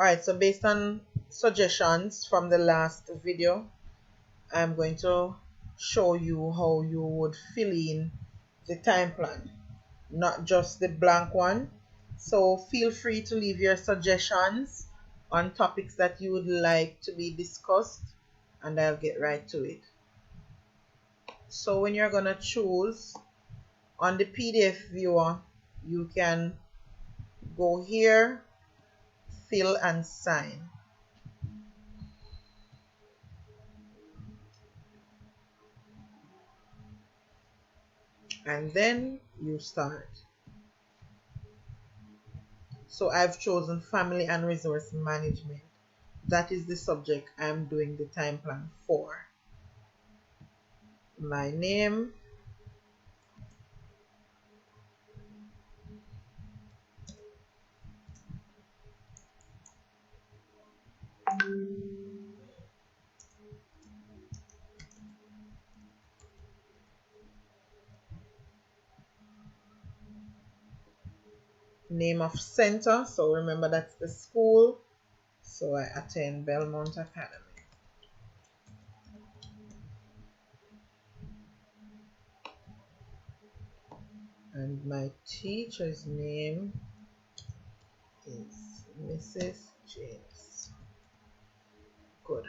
Alright, so based on suggestions from the last video, I'm going to show you how you would fill in the time plan, not just the blank one. So feel free to leave your suggestions on topics that you would like to be discussed, and I'll get right to it. So when you're going to choose on the PDF viewer, you can go here, fill and sign. And then you start. So I've chosen family and resource management. That is the subject I'm doing the time plan for. My name, name of center, so remember that's the school. So I attend Belmont Academy. And my teacher's name is Mrs. James. Good.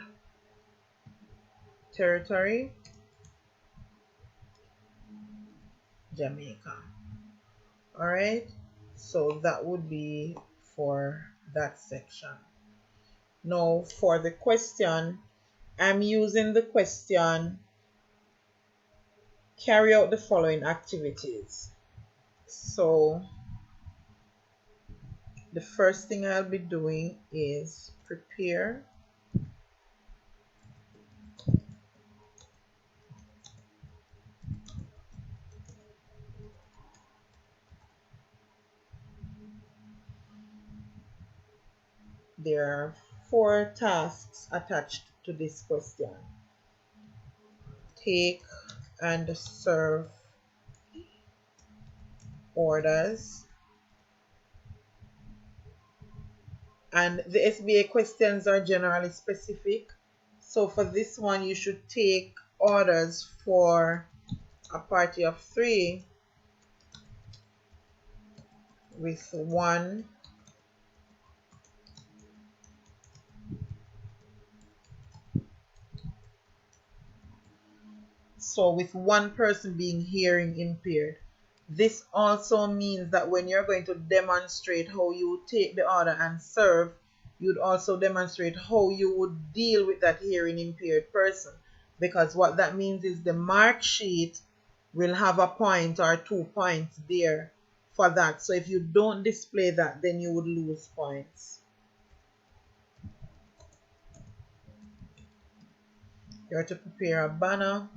Territory, Jamaica. Alright, so that would be for that section. Now for the question, I'm using the question, carry out the following activities. So the first thing I'll be doing is prepare there are 4 tasks attached to this question. Take and serve orders. And the SBA questions are generally specific. So for this one, you should take orders for a party of 3 with 1 so with 1 person being hearing impaired. This also means that when you're going to demonstrate how you take the order and serve, you'd also demonstrate how you would deal with that hearing impaired person, because what that means is the mark sheet will have a point or 2 points there for that. So if you don't display that, then you would lose points. You're to prepare a banner.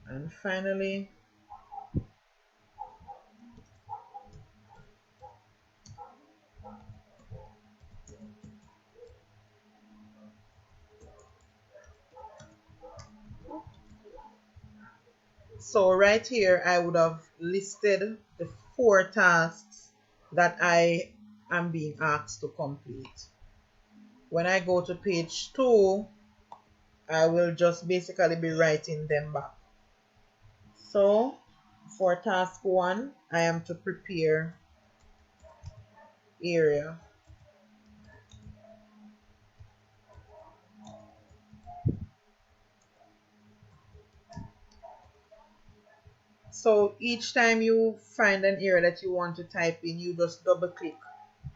And finally, so right here, I would have listed the 4 tasks that I am being asked to complete. When I go to page 2, I will just basically be writing them back. So for task 1, I am to prepare area. So each time you find an area that you want to type in, you just double click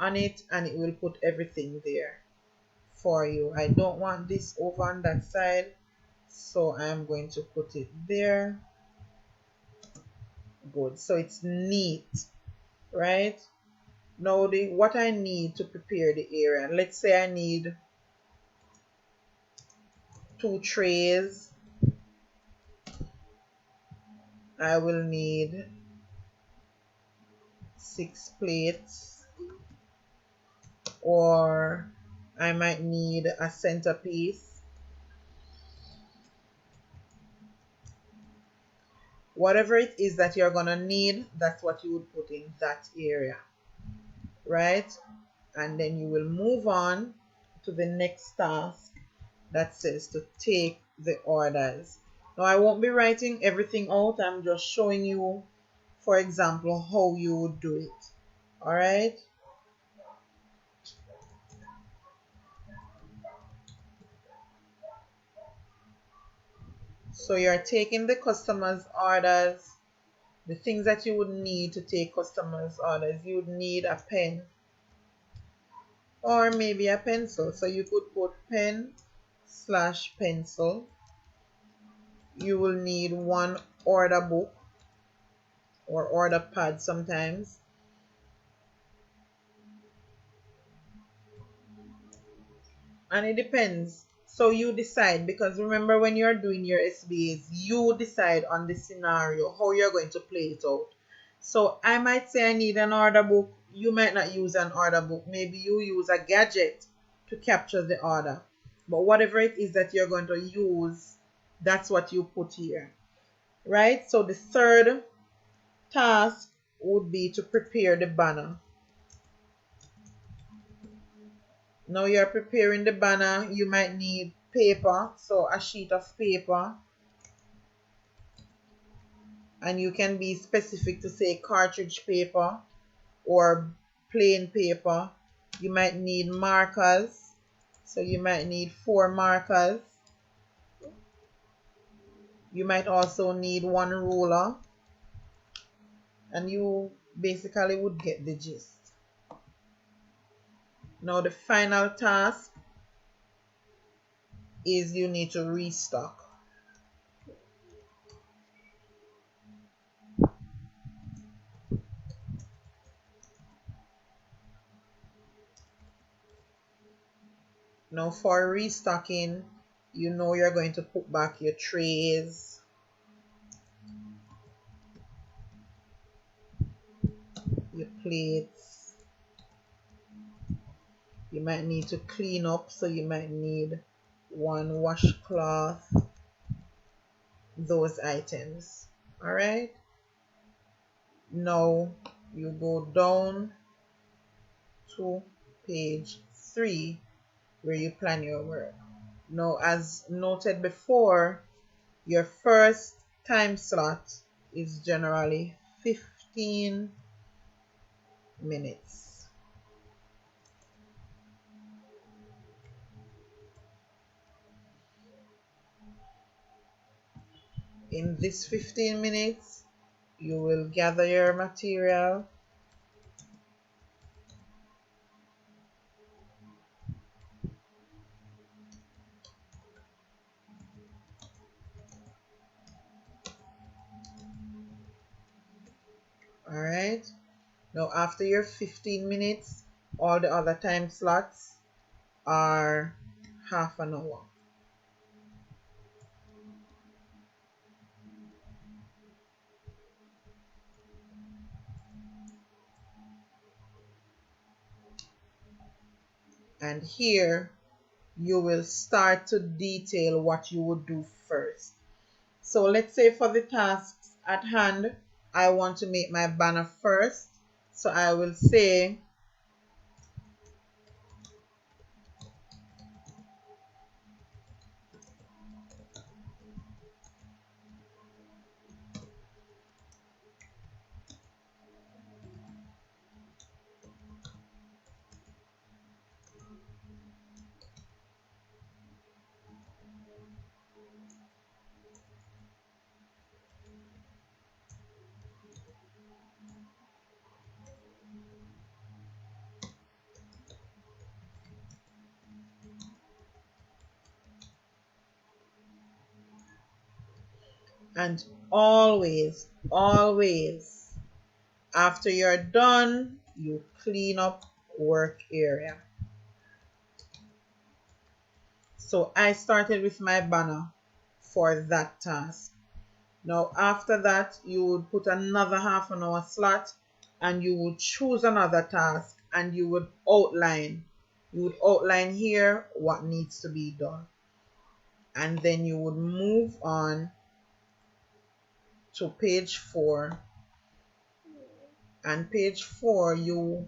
on it and it will put everything there for you. I don't want this over on that side, so I'm going to put it there. Good, so it's neat, right? Now what I need to prepare the area, let's say I need 2 trays. I will need 6 plates, or I might need a centerpiece. Whatever it is that you're gonna need, that's what you would put in that area, right? And then you will move on to the next task that says to take the orders. Now I won't be writing everything out, I'm just showing you, for example, how you would do it. All right. So you're taking the customer's orders, the things that you would need to take customers' orders. You would need a pen or maybe a pencil. So you could put pen slash pencil. You will need one order book or order pad sometimes. And it depends. So you decide, because remember, when you're doing your SBAs, you decide on the scenario how you're going to play it out. So I might say I need an order book. You might not use an order book. Maybe you use a gadget to capture the order. But whatever it is that you're going to use, that's what you put here. Right? So the third task would be to prepare the banner. Now you're preparing the banner, you might need paper, so a sheet of paper, and you can be specific to say cartridge paper or plain paper. You might need markers, so you might need 4 markers. You might also need 1 ruler, and you basically would get the gist. Now the final task is you need to restock. Now for restocking, you know you're going to put back your trays, your plates. You might need to clean up, so you might need 1 washcloth, those items. All right. Now you go down to page 3 where you plan your work. Now, as noted before, your first time slot is generally 15 minutes. In this 15 minutes, you will gather your material, all right. Now, after your 15 minutes, all the other time slots are half an hour. And here you will start to detail what you would do first. So let's say for the tasks at hand, I want to make my banner first. So I will say and always after you're done, you clean up work area. So I started with my banner for that task. Now after that, you would put another half an hour slot and you would choose another task and you would outline. You would outline here what needs to be done. And then you would move on to page 4. And page 4, you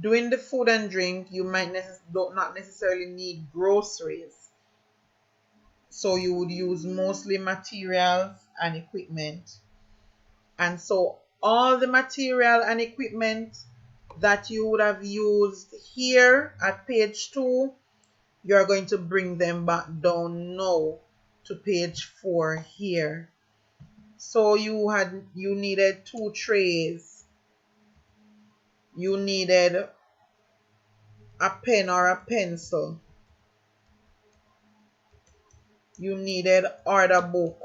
doing the food and drink, you might not necessarily need groceries. So you would use mostly materials and equipment. And so all the material and equipment that you would have used here at page 2, you're going to bring them back down now to page 4 here. So you needed 2 trays. You needed a pen or a pencil. You needed order book.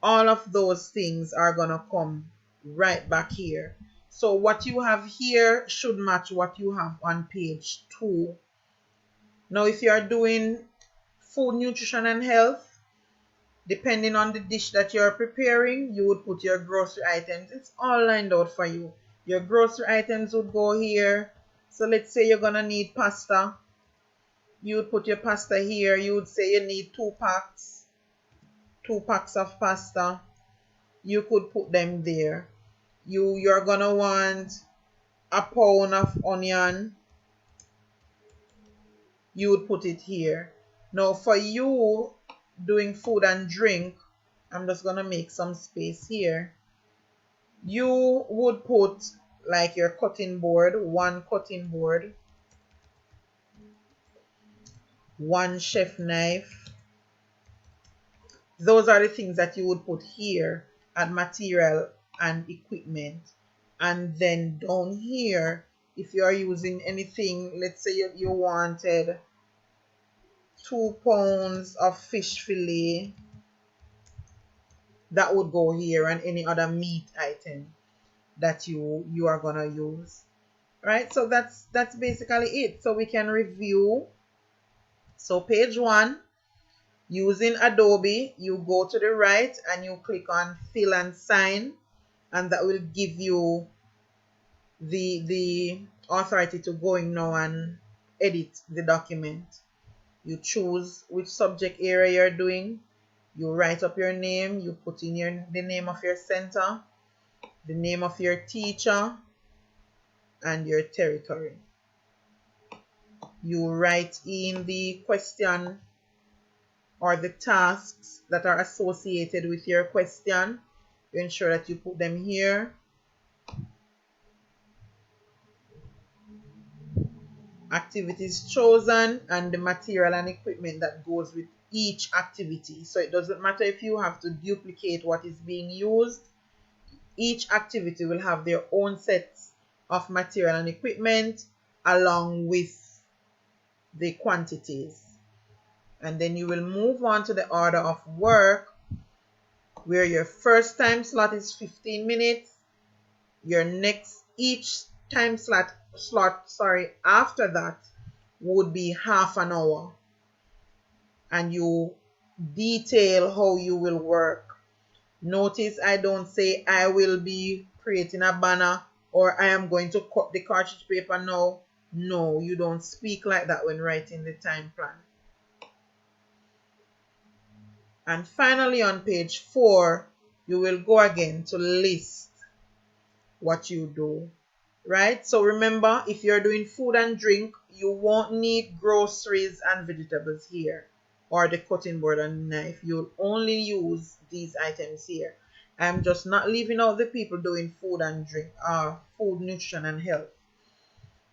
All of those things are gonna come right back here. So what you have here should match what you have on page 2. Now if you are doing food, nutrition and health, depending on the dish that you're preparing, you would put your grocery items. It's all lined out for you. Your grocery items would go here. So let's say you're gonna need pasta. You would put your pasta here. You would say you need 2 packs of pasta. You could put them there. You're gonna want a pound of onion. You would put it here. Now for you doing food and drink, I'm just gonna make some space here. You would put like your cutting board, 1 cutting board, 1 chef knife. Those are the things that you would put here at material and equipment. And then down here, if you are using anything, let's say you wanted 2 pounds of fish fillet, that would go here, and any other meat item that you are gonna use. Right, so that's basically it. So we can review. So page 1, using Adobe, you go to the right and you click on fill and sign, and that will give you the authority to go in now and edit the document. You choose which subject area you're doing. You write up your name. You put in the name of your center, the name of your teacher, and your territory. You write in the question or the tasks that are associated with your question. You ensure that you put them here. Activities chosen and the material and equipment that goes with each activity. So it doesn't matter if you have to duplicate what is being used. Each activity will have their own sets of material and equipment along with the quantities. And then you will move on to the order of work, where your first time slot is 15 minutes. Your next, each time slot after that would be half an hour. And you detail how you will work. Notice I don't say I will be creating a banner or I am going to cut the cartridge paper now. No, you don't speak like that when writing the time plan. And finally on page 4, you will go again to list what you do. Right? So remember, if you're doing food and drink, you won't need groceries and vegetables here, or the cutting board and knife. You'll only use these items here. I'm just not leaving out the people doing food and drink, food, nutrition and health.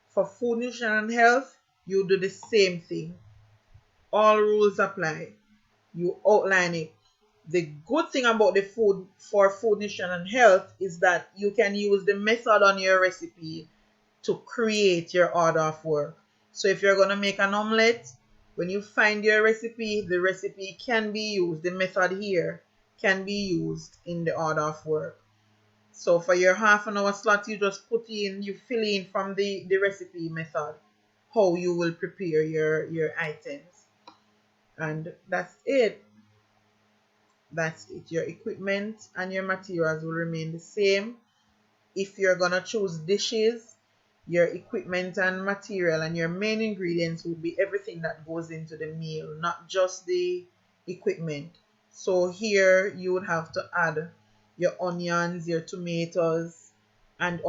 For food, nutrition and health, you do the same thing. All rules apply. You outline it. The good thing about the food for food, nutrition and health is that you can use the method on your recipe to create your order of work. So if you're going to make an omelette, when you find your recipe, the recipe can be used, the method here can be used in the order of work. So for your half an hour slot, you just you fill in from the recipe method how you will prepare your items. And that's it. That's it. Your equipment and your materials will remain the same. If you're gonna choose dishes, your equipment and material and your main ingredients will be everything that goes into the meal, not just the equipment. So here you would have to add your onions, your tomatoes, and